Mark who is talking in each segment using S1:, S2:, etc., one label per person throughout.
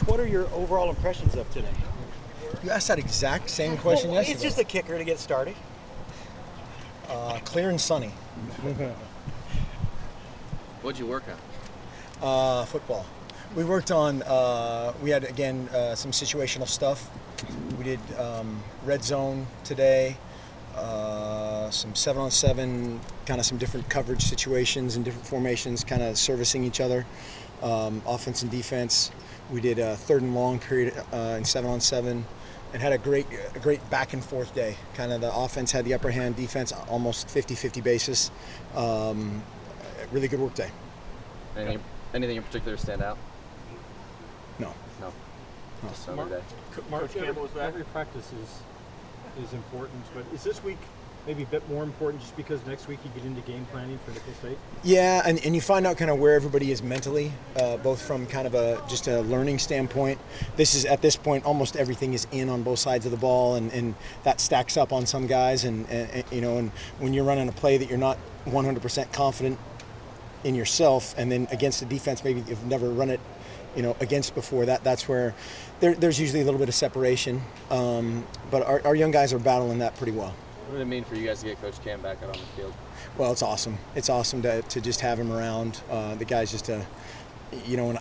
S1: what are your overall impressions of today?
S2: You asked that exact same question yesterday.
S1: It's just a kicker to get started.
S2: Clear and sunny.
S3: What'd you work on?
S2: Football. We worked on, we had, again, some situational stuff. We did red zone today, some 7-on-7, kind of some different coverage situations and different formations, kind of servicing each other, offense and defense. We did a 3rd and long period in 7-on-7 and had a great back and forth day. Kind of the offense had the upper hand, defense almost 50-50 basis. Really good work day.
S3: Anything in particular stand out?
S2: No.
S3: Just another day.
S4: Coach Campbell was back. Every practice is important, but is this week maybe a bit more important just because next week you get into game planning for Nicholls State?
S2: Yeah, and you find out kind of where everybody is mentally, both from kind of just a learning standpoint. At this point, almost everything is in on both sides of the ball, and that stacks up on some guys. And when you're running a play that you're not 100% confident in yourself, and then against the defense, maybe you've never run it, against before, that's where there's usually a little bit of separation. But our young guys are battling that pretty well.
S3: What would it mean for you guys to get Coach Cam back out on the field?
S2: Well, it's awesome. It's awesome to just have him around. The guy's just an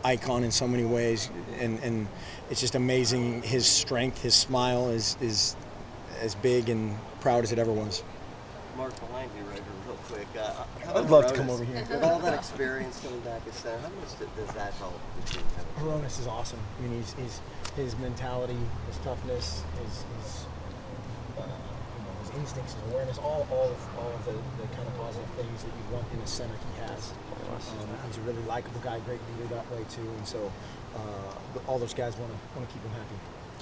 S2: icon in so many ways, and it's just amazing. His strength, his smile is as big and proud as it ever was.
S5: Mark, behind you right here real quick.
S2: I'd love to come over here.
S5: With all that experience coming back as center, how much does that help the team?
S2: Hronis is awesome. I mean, he's his mentality, his toughness, his instincts, his awareness, all of the kind of positive things that you want in a center he has. He's a really likable guy, great leader that way too, and so all those guys want to keep him happy.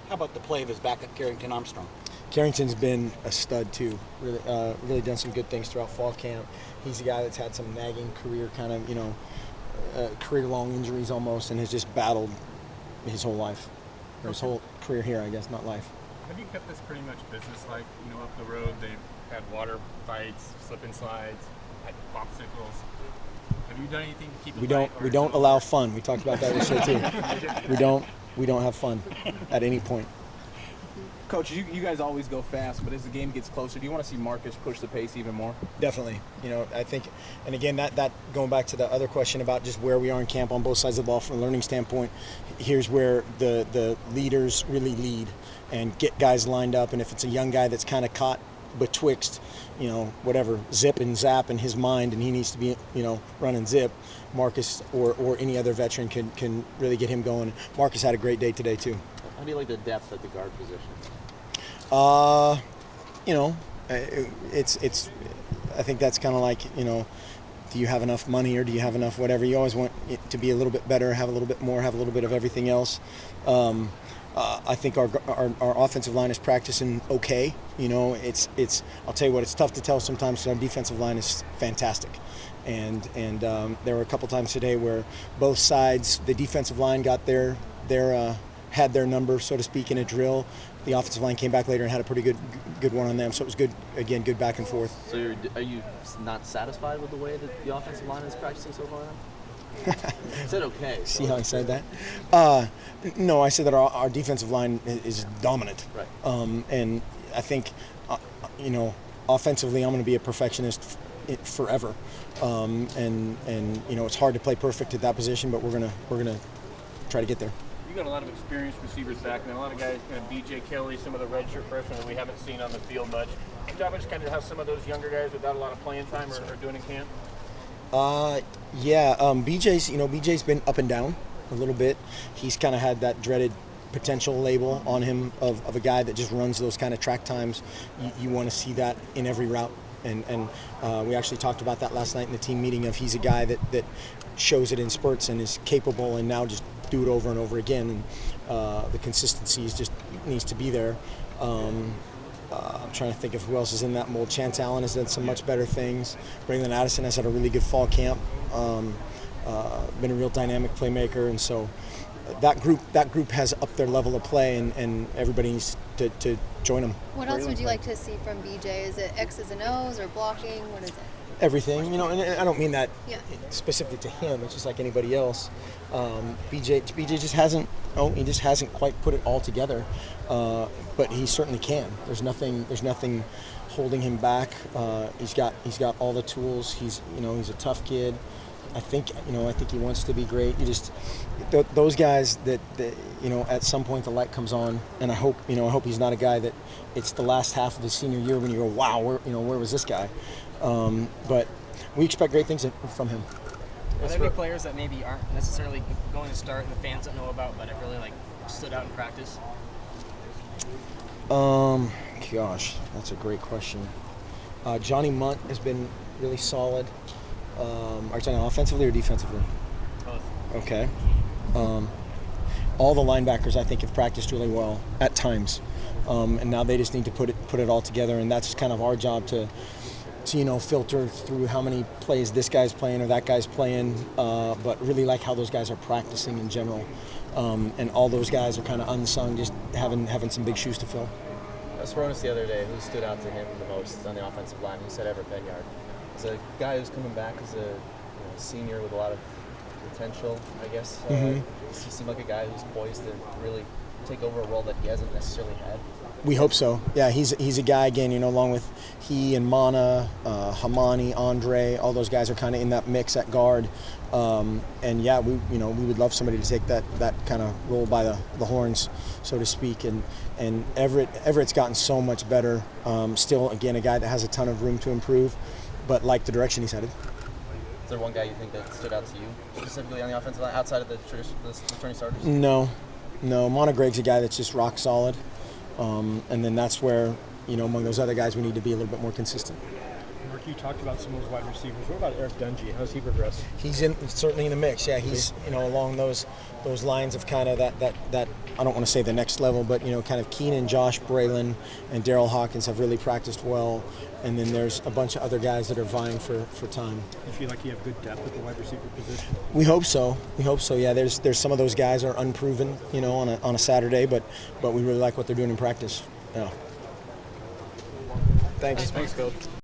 S1: How about the play of his backup, Carrington Armstrong?
S2: Carrington's been a stud too. Really done some good things throughout fall camp. He's a guy that's had some nagging career kind of career-long injuries almost, and has just battled his whole life, or his whole career here, I guess, not life.
S6: Have you kept this pretty much business-like? Up the road they've had water fights, slip and slides, had popsicles. Have you done anything to keep it
S2: We don't allow fun. We talked about that yesterday too. We don't have fun at any point.
S7: Coach, you guys always go fast, but as the game gets closer, do you want to see Marcus push the pace even more?
S2: Definitely. I think, and again, that going back to the other question about just where we are in camp on both sides of the ball from a learning standpoint, here's where the leaders really lead and get guys lined up. And if it's a young guy that's kind of caught betwixt, whatever, zip and zap in his mind, and he needs to be, running zip, Marcus or any other veteran can really get him going. Marcus had a great day today too.
S3: How do you like the depth at the guard position?
S2: It's. I think that's kind of like, do you have enough money or do you have enough whatever? You always want it to be a little bit better, have a little bit more, have a little bit of everything else. I think our offensive line is practicing okay. It's. I'll tell you what, it's tough to tell sometimes. Our defensive line is fantastic, and there were a couple times today where both sides, the defensive line got had their number, so to speak, in a drill. The offensive line came back later and had a pretty good one on them. So it was good, again, good back and forth.
S3: So are you not satisfied with the way that the offensive line is practicing so far then? You said okay.
S2: See how I said that? No, I said that our defensive line is dominant.
S3: Right.
S2: And I think, offensively, I'm going to be a perfectionist forever. And it's hard to play perfect at that position, but we're gonna try to get there.
S6: You got a lot of experienced receivers back, and a lot of guys, B.J. Kelly, some of the redshirt freshmen that we haven't seen on the field much. Can you talk about just kind of how some of those younger guys without a lot of playing time are doing in camp?
S2: BJ's been up and down a little bit. He's kind of had that dreaded potential label on him of a guy that just runs those kind of track times. You want to see that in every route. And we actually talked about that last night in the team meeting of he's a guy that shows it in spurts and is capable, and now just do it over and over again. And the consistency just needs to be there. I'm trying to think of who else is in that mold. Chance Allen has done some much better things. Braylon Addison has had a really good fall camp. Been a real dynamic playmaker, and so that group has upped their level of play, and everybody needs to join him.
S8: What else would you like to see from BJ? Is it X's and O's or blocking? What is it?
S2: Everything, you know, and I don't mean that
S8: Yeah.
S2: specifically to him. It's just like anybody else. BJ just hasn't. Oh, he just hasn't quite put it all together. But he certainly can. There's nothing holding him back. He's got all the tools. He's a tough kid. I think he wants to be great. You just those guys that at some point the light comes on, and I hope he's not a guy that it's the last half of his senior year when you go, wow, where was this guy? But we expect great things from him.
S9: Are there any players that maybe aren't necessarily going to start and the fans don't know about, but have really stood out in practice?
S2: Gosh, that's a great question. Johnny Munt has been really solid. Are you talking offensively or defensively?
S9: Both.
S2: Okay. All the linebackers I think have practiced really well at times, and now they just need to put it all together, and that's kind of our job to filter through how many plays this guy's playing or that guy's playing, but really like how those guys are practicing in general, and all those guys are kind of unsung, just having some big shoes to fill.
S3: Asked Ronis the other day who stood out to him the most on the offensive line. He said Everett Benyard. As a guy who's coming back as a senior with a lot of potential, I guess. Does he seem like a guy who's poised to really take over a role that he hasn't necessarily had?
S2: We hope so. Yeah, he's a guy again. Along with he and Mana, Hamani, Andre, all those guys are kind of in that mix at guard. And yeah, we would love somebody to take that kind of role by the horns, so to speak. And Everett's gotten so much better. Still, again, a guy that has a ton of room to improve, but like the direction he's headed.
S3: Is there one guy you think that stood out to you specifically on the offensive line outside of the returning starters?
S2: No. Mana Greg's a guy that's just rock solid. And then that's where, among those other guys, we need to be a little bit more consistent.
S4: Mark, you talked about some of those wide receivers. What about Eric Dungy? How's he progressed?
S2: He's certainly in the mix. Yeah, he's along those lines of kind of that I don't want to say the next level, but kind of Keenan, Josh Braylon, and Daryl Hawkins have really practiced well. And then there's a bunch of other guys that are vying for time.
S4: You feel like you have good depth at the wide receiver position?
S2: We hope so. Yeah, there's some of those guys are unproven, on a Saturday, but we really like what they're doing in practice. Yeah. Thanks.
S7: Thanks, Coach.